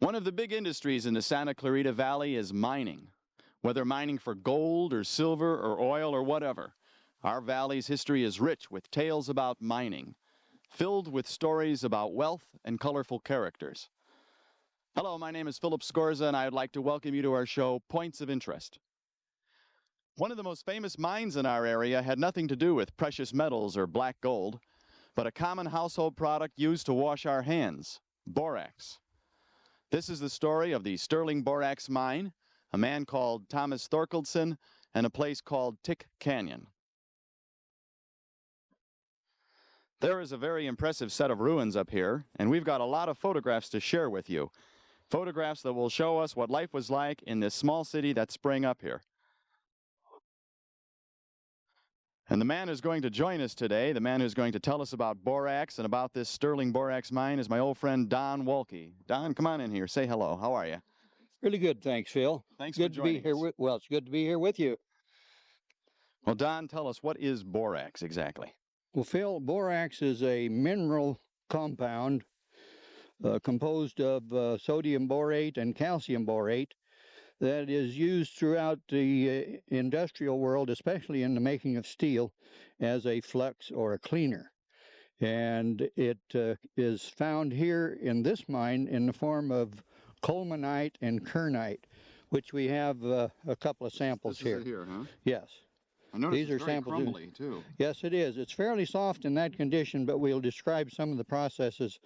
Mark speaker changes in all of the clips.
Speaker 1: One of the big industries in the Santa Clarita Valley is mining. Whether mining for gold or silver or oil or whatever, our valley's history is rich with tales about mining, filled with stories about wealth and colorful characters. Hello, my name is Philip Scorza, and I'd like to welcome you to our show, Points of Interest. One of the most famous mines in our area had nothing to do with precious metals or black gold, but a common household product used to wash our hands, borax. This is the story of the Sterling Borax Mine, a man called Thomas Thorkildsen, and a place called Tick Canyon. There is a very impressive set of ruins up here, and we've got a lot of photographs to share with you. Photographs that will show us what life was like in this small city that sprang up here. And the man who's going to join us today, the man who's going to tell us about borax and about this Sterling Borax Mine, is my old friend Don Wolke. Don, come on in here. Say hello. How are you?
Speaker 2: Really good, thanks, Phil.
Speaker 1: Thanks for joining us.
Speaker 2: Well, it's good to be here with you.
Speaker 1: Well, Don, tell us, what is borax exactly?
Speaker 2: Well, Phil, borax is a mineral compound composed of sodium borate and calcium borate that is used throughout the industrial world, especially in the making of steel, as a flux or a cleaner. And it is found here in this mine in the form of colemanite and kernite, which we have a couple of samples here.
Speaker 1: This is it here, huh?
Speaker 2: Yes.
Speaker 1: I noticed
Speaker 2: These are
Speaker 1: it's very
Speaker 2: samples.
Speaker 1: crumbly, too.
Speaker 2: Yes, it is. It's fairly soft in that condition, but we'll describe some of the processes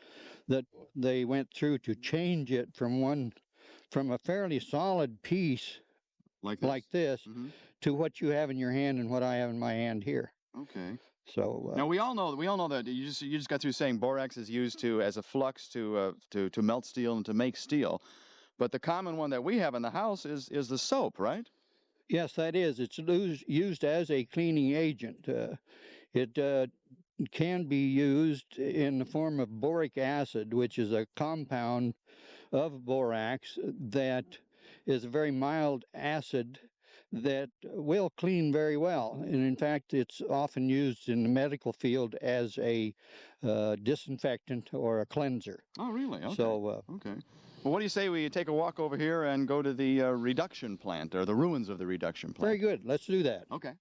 Speaker 2: that they went through to change it from a fairly solid piece like this
Speaker 1: Mm-hmm.
Speaker 2: to what you have in your hand and what I have in my hand here.
Speaker 1: Okay.
Speaker 2: So
Speaker 1: now we all know that you just got through saying borax is used as a flux to melt steel and to make steel, but the common one that we have in the house is the soap, right?
Speaker 2: Yes, that is. It's used as a cleaning agent. It can be used in the form of boric acid, which is a compound of borax that is a very mild acid that will clean very well. And in fact, it's often used in the medical field as a disinfectant or a cleanser.
Speaker 1: Oh, really? Okay.
Speaker 2: So,
Speaker 1: okay. Well, what do you say we take a walk over here and go to the reduction plant, or the ruins of the reduction plant?
Speaker 2: Very good. Let's do that.
Speaker 1: Okay.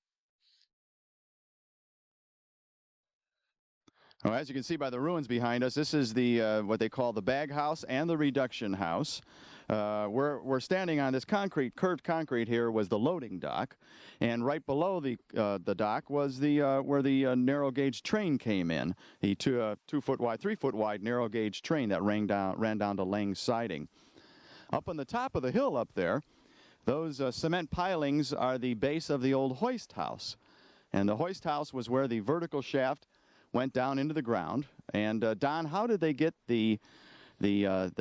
Speaker 1: Well, as you can see by the ruins behind us, this is the what they call the bag house and the reduction house. We're standing on this curved concrete here was the loading dock, and right below the dock was the where the narrow gauge train came in, the 2-foot wide, 3-foot wide narrow gauge train that ran down to Lang's siding. Up on the top of the hill up there, those cement pilings are the base of the old hoist house, and the hoist house was where the vertical shaft went down into the ground. And Don, how did they get the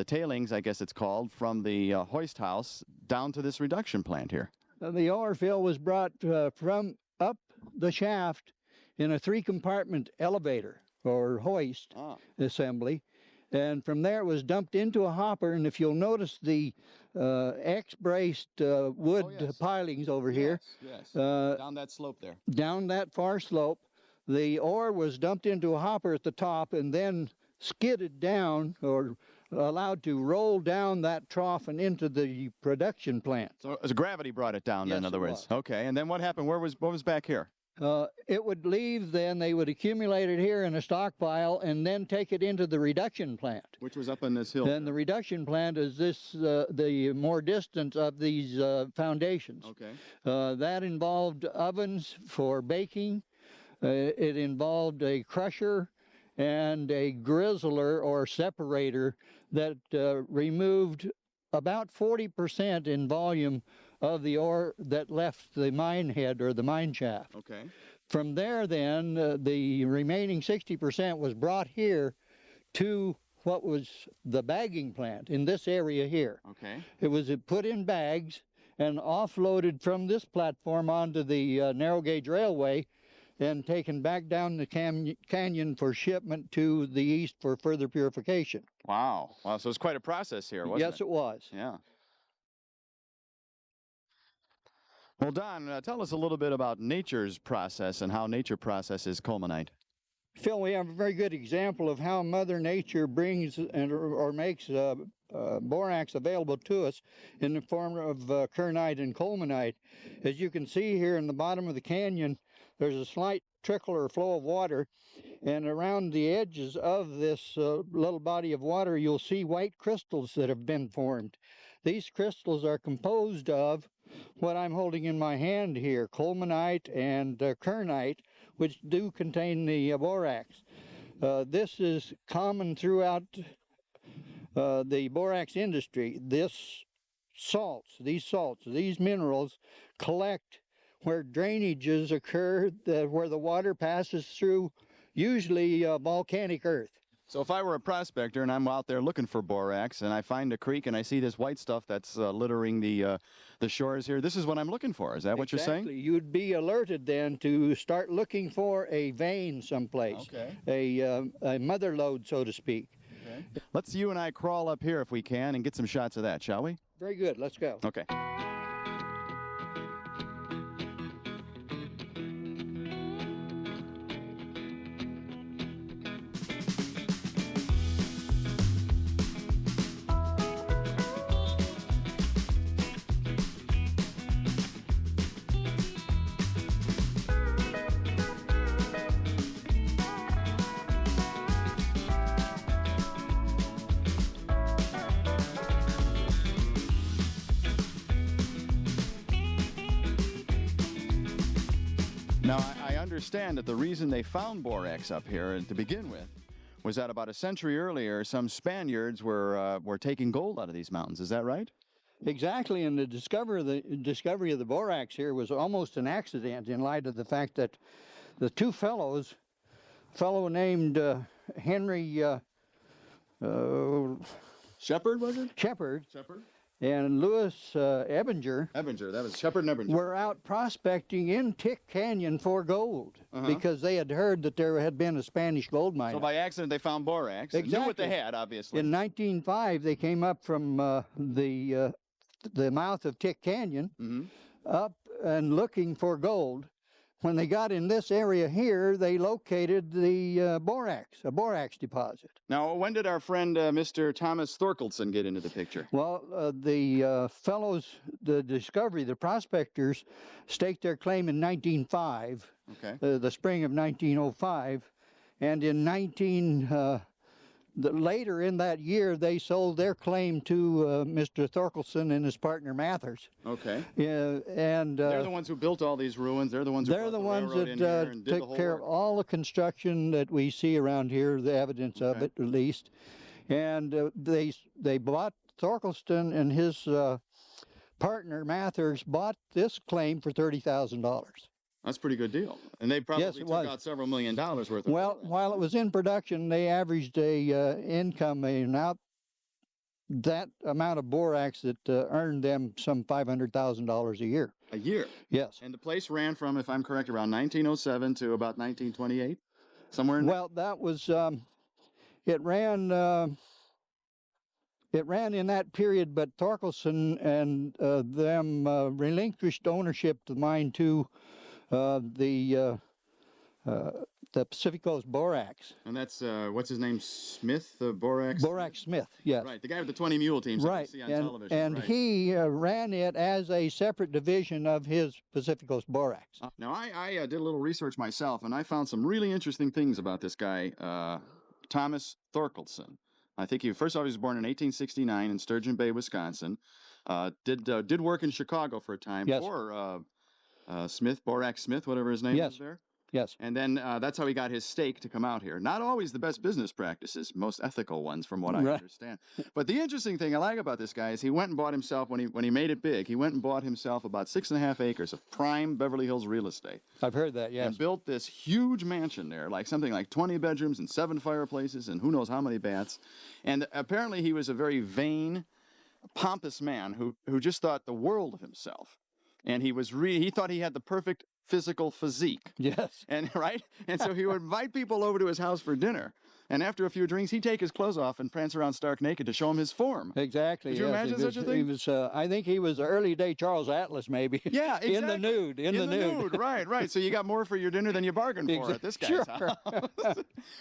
Speaker 1: tailings, I guess it's called, from the hoist house down to this reduction plant here?
Speaker 2: The ore, Phil, was brought from up the shaft in a 3-compartment elevator or hoist assembly, and from there it was dumped into a hopper. And if you'll notice the X-braced wood pilings over here,
Speaker 1: down that slope there,
Speaker 2: down that far slope, the ore was dumped into a hopper at the top and then skidded down, or allowed to roll down that trough and into the production plant.
Speaker 1: So as gravity brought it down,
Speaker 2: yes,
Speaker 1: in other words.
Speaker 2: Was.
Speaker 1: Okay, and then what happened? What was back here?
Speaker 2: It would leave, then they would accumulate it here in a stockpile and then take it into the reduction plant.
Speaker 1: Which was up on this hill.
Speaker 2: Then the reduction plant is the more distant of these foundations.
Speaker 1: Okay.
Speaker 2: That involved ovens for baking. It involved a crusher and a grizzler or separator that removed about 40% in volume of the ore that left the mine head or the mine shaft.
Speaker 1: Okay.
Speaker 2: From there, then, the remaining 60% was brought here to what was the bagging plant in this area here.
Speaker 1: Okay.
Speaker 2: It was put in bags and offloaded from this platform onto the narrow gauge railway and taken back down the canyon for shipment to the east for further purification.
Speaker 1: Wow. Wow, so it's quite a process here, wasn't it?
Speaker 2: Yes, it was.
Speaker 1: Yeah. Well, Don, tell us a little bit about nature's process and how nature processes colemanite.
Speaker 2: Phil, we have a very good example of how Mother Nature brings or makes borax available to us in the form of kernite and colemanite. As you can see here in the bottom of the canyon, there's a slight trickle or flow of water, and around the edges of this little body of water, you'll see white crystals that have been formed. These crystals are composed of what I'm holding in my hand here, colemanite and kernite, which do contain the borax. This is common throughout the borax industry. These salts, these minerals collect where drainages occur, where the water passes through usually volcanic earth.
Speaker 1: So if I were a prospector and I'm out there looking for borax and I find a creek and I see this white stuff that's littering the shores here, this is what I'm looking for. Is that what you're saying?
Speaker 2: Exactly. You'd be alerted then to start looking for a vein someplace, a mother lode, so to speak.
Speaker 1: Okay. Let's you and I crawl up here if we can and get some shots of that, shall we?
Speaker 2: Very good. Let's go.
Speaker 1: Okay. Now, I understand that the reason they found borax up here to begin with was that about a century earlier, some Spaniards were taking gold out of these mountains. Is that right?
Speaker 2: Exactly, and the discovery of the borax here was almost an accident in light of the fact that the two fellows, a fellow named Henry
Speaker 1: Shepherd, was it?
Speaker 2: Shepherd,
Speaker 1: Shepherd?
Speaker 2: and Louis Ebinger,
Speaker 1: Ebinger, that was Shepherd and Ebinger.
Speaker 2: were out prospecting in Tick Canyon for gold because they had heard that there had been a Spanish gold mine.
Speaker 1: So by accident they found borax.
Speaker 2: Exactly.
Speaker 1: They knew what they had, obviously.
Speaker 2: In 1905, they came up from the mouth of Tick Canyon, up and looking for gold. When they got in this area here, they located the borax, a borax deposit.
Speaker 1: Now, when did our friend Mr. Thomas Thorkildsen get into the picture?
Speaker 2: Well, the fellows, the prospectors, staked their claim in 1905, the spring of 1905, and in later in that year, they sold their claim to Mr. Thorkildsen and his partner Mathers.
Speaker 1: Okay.
Speaker 2: And
Speaker 1: they're the ones who built all these ruins. They're the ones who
Speaker 2: that took care of all the construction that we see around here, the evidence of it at least. And they bought, Thorkildsen and his partner Mathers bought this claim for $30,000.
Speaker 1: That's a pretty good deal. And they probably took out several $1 million worth of
Speaker 2: Well, while it was in production, they averaged a income that amount of borax that earned them some $500,000 a year.
Speaker 1: A year?
Speaker 2: Yes.
Speaker 1: And the place ran from, if I'm correct, around 1907 to about 1928? Somewhere in
Speaker 2: Well, that was, it ran in that period, but Thorkildsen and them relinquished ownership of the mine to the Pacific Coast Borax.
Speaker 1: And that's, what's his name, Smith, Borax?
Speaker 2: Borax Smith, yes.
Speaker 1: Right, the guy with the 20 mule teams that you see on television.
Speaker 2: And he ran it as a separate division of his Pacific Coast Borax.
Speaker 1: Now, I did a little research myself, and I found some really interesting things about this guy, Thomas Thorkildsen. I think first off, he was born in 1869 in Sturgeon Bay, Wisconsin. Did work in Chicago for a time for Smith, Borax Smith, whatever his name is there.
Speaker 2: Yes.
Speaker 1: And then that's how he got his stake to come out here. Not always the best business practices, most ethical ones from what I understand. But the interesting thing I like about this guy is he went and bought himself, when he made it big, he went and bought himself about 6.5 acres of prime Beverly Hills real estate.
Speaker 2: I've heard that, yes.
Speaker 1: And built this huge mansion there, like something like 20 bedrooms and 7 fireplaces and who knows how many baths. And apparently he was a very vain, pompous man who just thought the world of himself. And he thought he had the perfect physical physique.
Speaker 2: Yes.
Speaker 1: And and so he would invite people over to his house for dinner. And after a few drinks, he'd take his clothes off and prance around stark naked to show him his form.
Speaker 2: Exactly.
Speaker 1: Could you imagine such a thing?
Speaker 2: He was. I think he was early day Charles Atlas, maybe.
Speaker 1: Yeah, exactly.
Speaker 2: In the nude. In the nude.
Speaker 1: Right, right. So you got more for your dinner than you bargained for at this guy's house.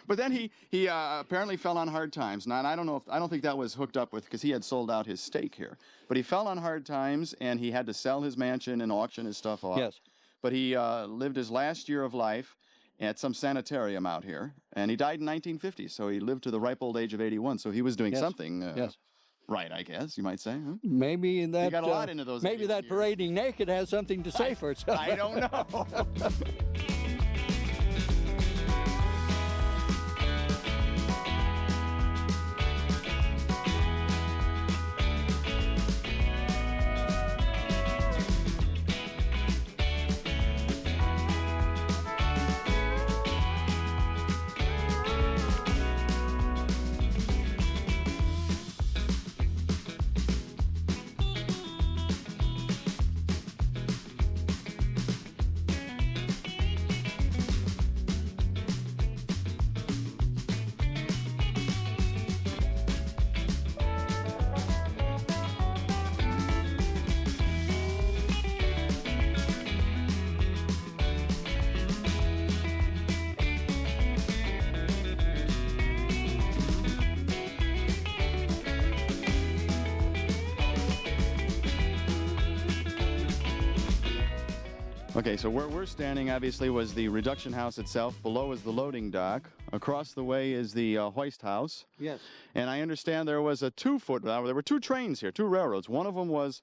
Speaker 1: But then he apparently fell on hard times. Now, and I don't think that was hooked up with, because he had sold out his stake here. But he fell on hard times, and he had to sell his mansion and auction his stuff off.
Speaker 2: Yes.
Speaker 1: But he lived his last year of life at some sanitarium out here, and he died in 1950. So he lived to the ripe old age of 81. So he was doing something right, I guess you might say. Huh?
Speaker 2: Maybe that.
Speaker 1: He got a lot into those.
Speaker 2: Maybe that parading naked has something to say for itself.
Speaker 1: I don't know. Okay, so where we're standing, obviously, was the reduction house itself. Below is the loading dock. Across the way is the hoist house.
Speaker 2: Yes.
Speaker 1: And I understand there was a there were two trains here, two railroads. One of them was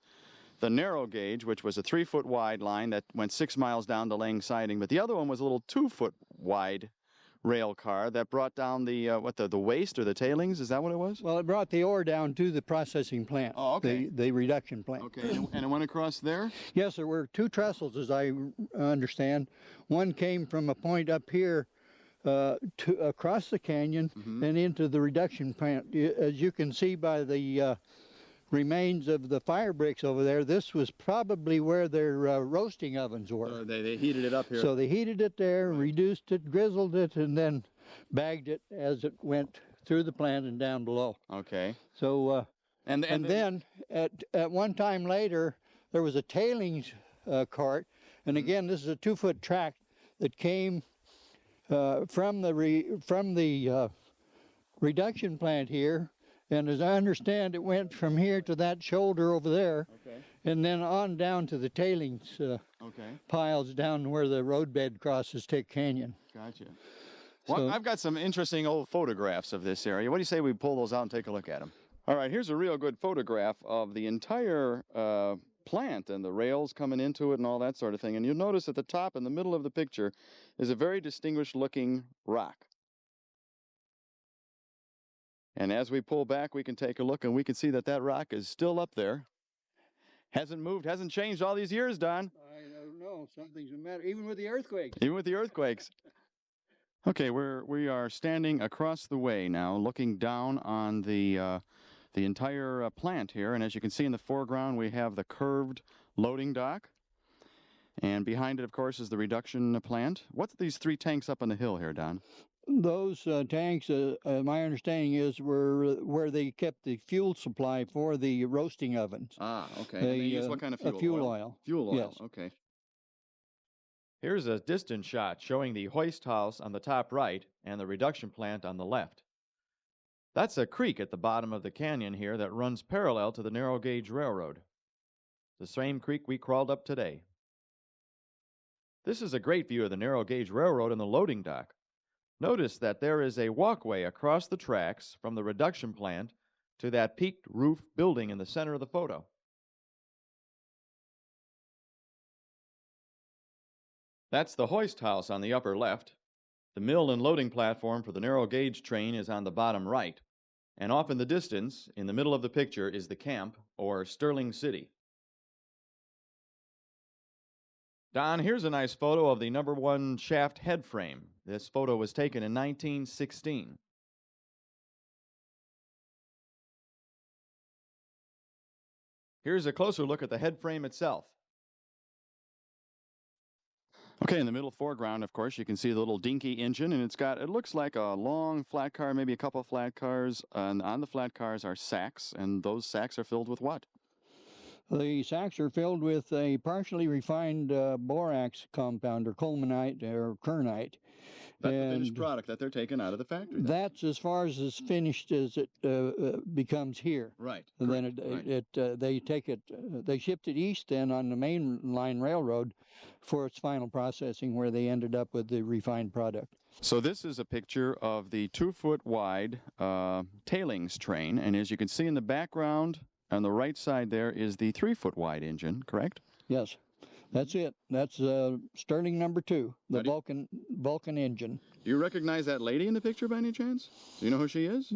Speaker 1: the narrow gauge, which was a 3-foot wide line that went 6 miles down to laying siding. But the other one was a little 2-foot wide rail car that brought down the waste or the tailings. Is that what it was?
Speaker 2: Well, it brought the ore down to the processing plant.
Speaker 1: Oh, okay.
Speaker 2: The reduction plant.
Speaker 1: Okay, and it went across there?
Speaker 2: Yes, there were 2 trestles, as I understand. One came from a point up here across the canyon and into the reduction plant. As you can see by the remains of the fire bricks over there, this was probably where their roasting ovens were.
Speaker 1: They heated it up here.
Speaker 2: So they heated it there, reduced it, grizzled it, and then bagged it as it went through the plant and down below.
Speaker 1: Okay.
Speaker 2: So and then at one time later, there was a tailings cart, and again, this is a 2-foot track that came from the reduction plant here. And as I understand, it went from here to that shoulder over there, and then on down to the tailings piles down where the roadbed crosses Tick Canyon.
Speaker 1: Gotcha. Well, I've got some interesting old photographs of this area. What do you say we pull those out and take a look at them? All right, here's a real good photograph of the entire plant and the rails coming into it and all that sort of thing. And you'll notice at the top in the middle of the picture is a very distinguished looking rock. And as we pull back, we can take a look, and we can see that that rock is still up there. Hasn't moved, hasn't changed all these years, Don.
Speaker 2: I don't know. Something's the matter, even with the earthquakes.
Speaker 1: Even with the earthquakes. Okay, we are standing across the way now, looking down on the entire plant here. And as you can see in the foreground, we have the curved loading dock. And behind it, of course, is the reduction plant. What's these 3 tanks up on the hill here, Don?
Speaker 2: Those tanks, my understanding is, were where they kept the fuel supply for the roasting ovens.
Speaker 1: Ah, okay. They use what kind of fuel?
Speaker 2: Fuel oil.
Speaker 1: Fuel oil,
Speaker 2: yes.
Speaker 1: Okay. Here's a distance shot showing the hoist house on the top right and the reduction plant on the left. That's a creek at the bottom of the canyon here that runs parallel to the narrow gauge railroad. The same creek we crawled up today. This is a great view of the narrow gauge railroad and the loading dock. Notice that there is a walkway across the tracks from the reduction plant to that peaked roof building in the center of the photo. That's the hoist house on the upper left. The mill and loading platform for the narrow gauge train is on the bottom right. And off in the distance, in the middle of the picture, is the camp, or Sterling City. Don, here's a nice photo of the #1 shaft head frame. This photo was taken in 1916. Here's a closer look at the head frame itself. Okay, in the middle foreground, of course, you can see the little dinky engine, and it looks like a long flat car, maybe a couple of flat cars, and on the flat cars are sacks, and those sacks are filled with what?
Speaker 2: The sacks are filled with a partially refined borax compound, or colemanite, or kernite.
Speaker 1: That's the finished product that they're taking out of the factory.
Speaker 2: That's as far as finished as it becomes here.
Speaker 1: Right.
Speaker 2: And then they take it, they shipped it east then on the main line railroad for its final processing, where they ended up with the refined product.
Speaker 1: So this is a picture of the 2-foot wide tailings train, and as you can see in the background on the right side there is the 3-foot wide engine, correct?
Speaker 2: Yes. That's it. That's Sterling number 2, the Vulcan engine.
Speaker 1: Do you recognize that lady in the picture by any chance? Do you know who she is?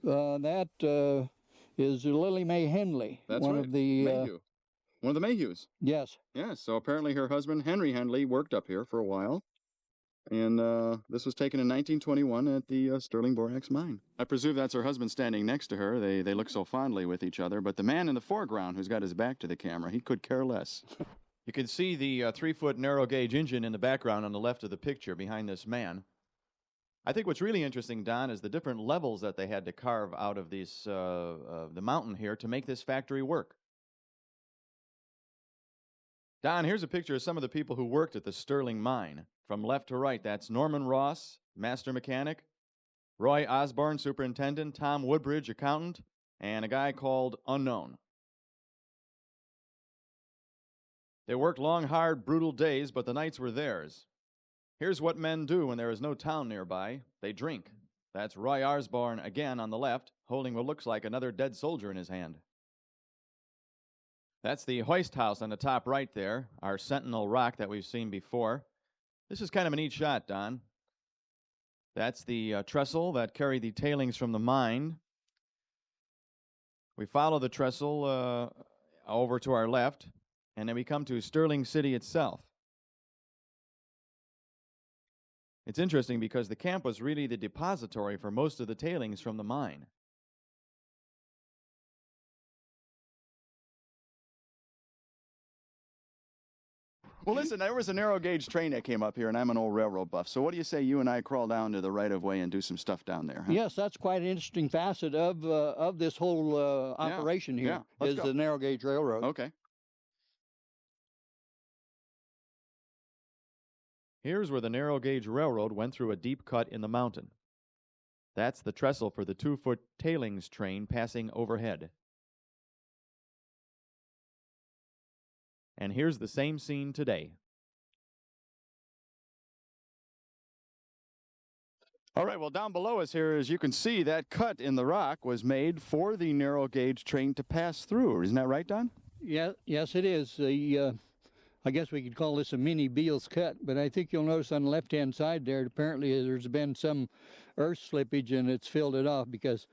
Speaker 2: That is Lily Mae Henley.
Speaker 1: That's
Speaker 2: one
Speaker 1: right.
Speaker 2: of the
Speaker 1: Mayhew. One of the Mayhews.
Speaker 2: Yes.
Speaker 1: Yes. So apparently her husband Henry Henley worked up here for a while, and this was taken in 1921 at the Sterling Borax Mine. I presume that's her husband standing next to her. They look so fondly with each other. But the man in the foreground, who's got his back to the camera, he could care less. You can see the 3-foot narrow gauge engine in the background on the left of the picture behind this man. I think what's really interesting, Don, is the different levels that they had to carve out of these, the mountain here to make this factory work. Don, here's a picture of some of the people who worked at the Sterling mine. From left to right, that's Norman Ross, master mechanic, Roy Osborne, superintendent, Tom Woodbridge, accountant, and a guy called Unknown. They worked long, hard, brutal days, but the nights were theirs. Here's what men do when there is no town nearby. They drink. That's Roy Osborne again on the left, holding what looks like another dead soldier in his hand. That's the hoist house on the top right there, our sentinel rock that we've seen before. This is kind of a neat shot, Don. That's the trestle that carried the tailings from the mine. We follow the trestle over to our left, and then we come to Sterling City itself. It's interesting because the camp was really the depository for most of the tailings from the mine. Well, listen, there was a narrow gauge train that came up here, and I'm an old railroad buff. So what do you say you and I crawl down to the right-of-way and do some stuff down there? Huh?
Speaker 2: Yes, that's quite an interesting facet of this whole operation here, is the narrow gauge railroad.
Speaker 1: Okay. Here's where the narrow gauge railroad went through a deep cut in the mountain. That's the trestle for the 2-foot tailings train passing overhead. And here's the same scene today. All right, well, down below us here, as you can see, that cut in the rock was made for the narrow gauge train to pass through. Isn't that right, Don?
Speaker 2: Yeah, yes, it is. I guess we could call this a mini Beals cut, but I think you'll notice on the left-hand side there, apparently there's been some earth slippage and it's filled it off, because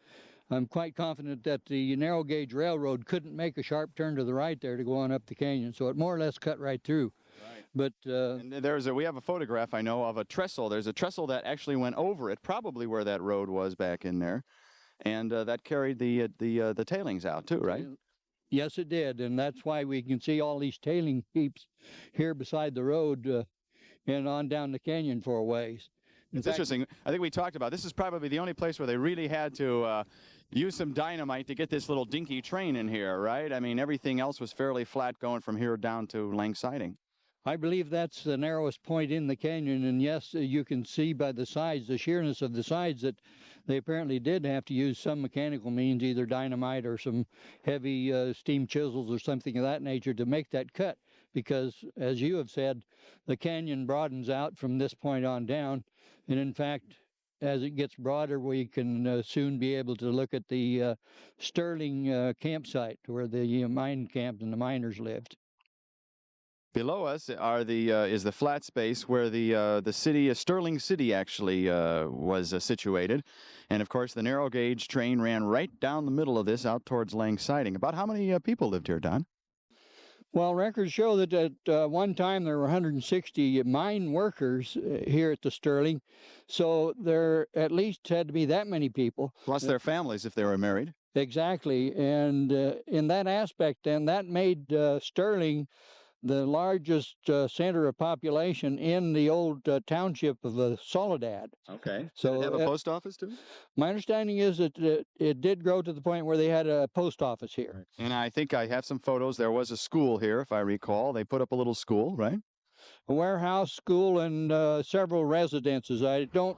Speaker 2: I'm quite confident that the narrow gauge railroad couldn't make a sharp turn to the right there to go on up the canyon, so it more or less cut right through. Right. But
Speaker 1: and we have a photograph, I know, of a trestle. There's a trestle that actually went over it, probably where that road was back in there, and that carried the tailings out too, right?
Speaker 2: Yes, it did, and that's why we can see all these tailing heaps here beside the road and on down the canyon for a ways.
Speaker 1: It's interesting. I think we talked about this is probably the only place where they really had to use some dynamite to get this little dinky train in here, right? I mean, everything else was fairly flat going from here down to Lang Siding.
Speaker 2: I believe that's the narrowest point in the canyon, and yes, you can see by the sides, the sheerness of the sides, that they apparently did have to use some mechanical means, either dynamite or some heavy steam chisels or something of that nature to make that cut, because, as you have said, the canyon broadens out from this point on down, and in fact, as it gets broader, we can soon be able to look at the Sterling campsite where the mine camped and the miners lived.
Speaker 1: Below us is the flat space where the city, Sterling City, actually was situated, and of course the narrow gauge train ran right down the middle of this out towards Lang Siding. About how many people lived here, Don?
Speaker 2: Well, records show that at one time there were 160 mine workers here at the Sterling, so there at least had to be that many people.
Speaker 1: Plus their families if they were married.
Speaker 2: Exactly, and in that aspect, then, that made Sterling the largest center of population in the old township of Soledad.
Speaker 1: Okay.
Speaker 2: So
Speaker 1: Did it have a post office too?
Speaker 2: My understanding is that it did grow to the point where they had a post office here.
Speaker 1: And I think I have some photos. There was a school here, if I recall. They put up a little school, right?
Speaker 2: A warehouse, school, and several residences. I don't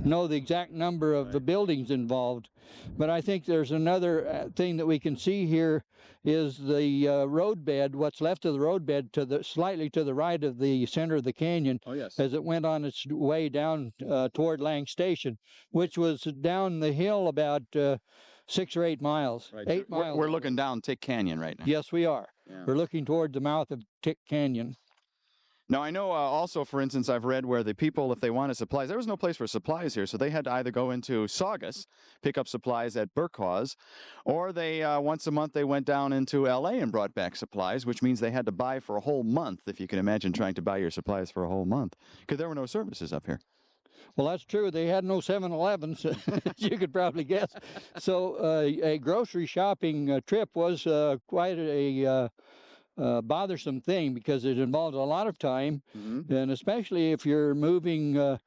Speaker 2: know the exact number of the buildings involved, but I think there's another thing that we can see here is the roadbed, what's left of the roadbed slightly to the right of the center of the canyon.
Speaker 1: Oh, yes.
Speaker 2: As it went on its way down toward Lang Station, which was down the hill about 6 or 8 miles.
Speaker 1: Right.
Speaker 2: 8 miles.
Speaker 1: We're looking down Tick Canyon right now.
Speaker 2: Yes, we are.
Speaker 1: Yeah.
Speaker 2: We're looking toward the mouth of Tick Canyon.
Speaker 1: Now, I know also, for instance, I've read where the people, if they wanted supplies, there was no place for supplies here, so they had to either go into Saugus, pick up supplies at Burkhaus, or they, once a month, they went down into L.A. and brought back supplies, which means they had to buy for a whole month, if you can imagine trying to buy your supplies for a whole month, because there were no services up here.
Speaker 2: Well, that's true. They had no 7-Elevens, you could probably guess. So a grocery shopping trip was quite a bothersome thing because it involves a lot of time, and especially if you're moving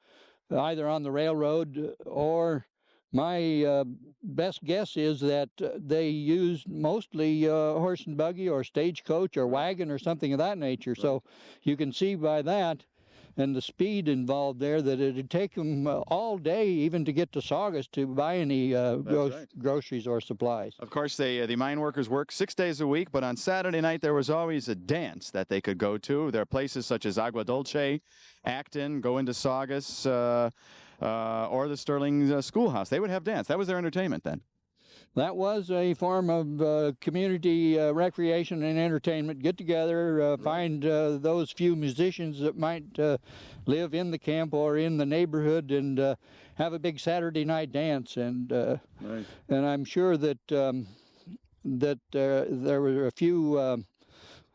Speaker 2: either on the railroad or my best guess is that they used mostly horse and buggy or stagecoach or wagon or something of that nature. Right. So you can see by that and the speed involved there that it'd take them all day even to get to Saugus to buy any groceries or supplies.
Speaker 1: Of course, the mine workers work 6 days a week, but on Saturday night there was always a dance that they could go to. There are places such as Agua Dulce, Acton, go into Saugus, or the Sterling Schoolhouse. They would have dance. That was their entertainment then.
Speaker 2: That was a form of community recreation and entertainment. Get together, find those few musicians that might live in the camp or in the neighborhood, and have a big Saturday night dance. And and I'm sure that there were a few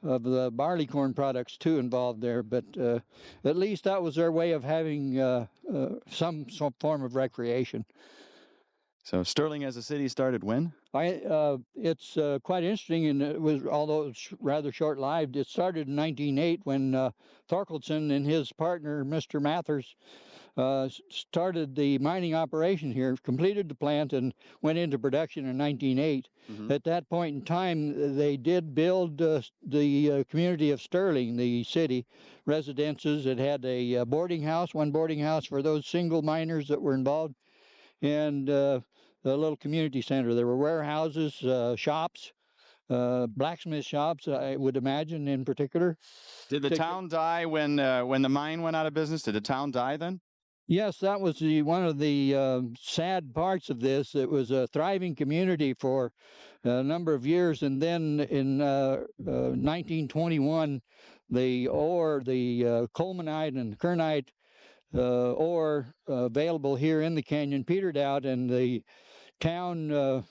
Speaker 2: of the barley corn products too involved there. But at least that was their way of having some form of recreation.
Speaker 1: So Sterling as a city started when?
Speaker 2: It's quite interesting, and it was, although it's rather short-lived, it started in 1908 when Thorkildsen and his partner, Mr. Mathers, started the mining operation here, completed the plant, and went into production in 1908. At that point in time, they did build the community of Sterling, the city, residences. It had a boarding house, one boarding house for those single miners that were involved, and a little community center. There were warehouses, shops, blacksmith shops, I would imagine in particular.
Speaker 1: Did the town die when the mine went out of business? Did the town die then?
Speaker 2: Yes, that was one of the sad parts of this. It was a thriving community for a number of years, and then in 1921, the ore, the colemanite and kernite ore available here in the canyon petered out, and the town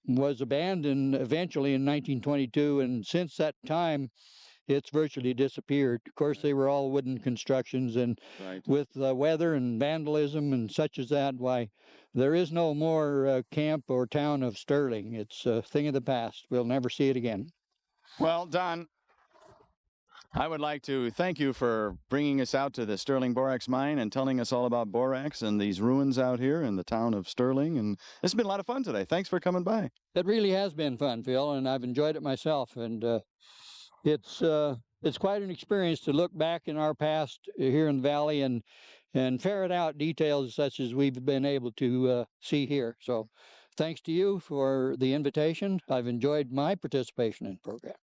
Speaker 2: was abandoned eventually in 1922, and since that time it's virtually disappeared. Of course, they were all wooden constructions, and with weather and vandalism and such as that, why, there is no more camp or town of Sterling. It's a thing of the past. We'll never see it again.
Speaker 1: Well, Don, I would like to thank you for bringing us out to the Sterling Borax Mine and telling us all about borax and these ruins out here in the town of Sterling. And it's been a lot of fun today. Thanks for coming by.
Speaker 2: It really has been fun, Phil, and I've enjoyed it myself. And it's quite an experience to look back in our past here in the valley and ferret out details such as we've been able to see here. So thanks to you for the invitation. I've enjoyed my participation in the program.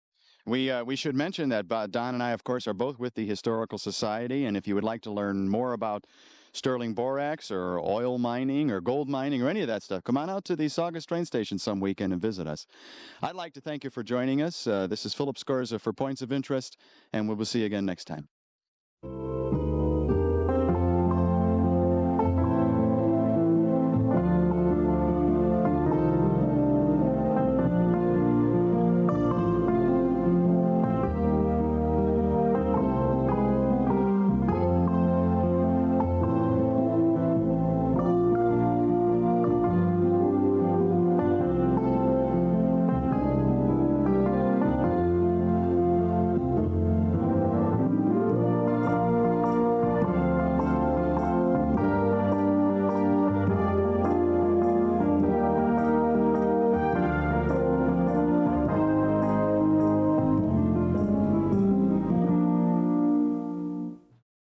Speaker 1: We should mention that Don and I, of course, are both with the Historical Society, and if you would like to learn more about Sterling Borax or oil mining or gold mining or any of that stuff, come on out to the Saugus train station some weekend and visit us. I'd like to thank you for joining us. This is Philip Scorza for Points of Interest, and we will see you again next time.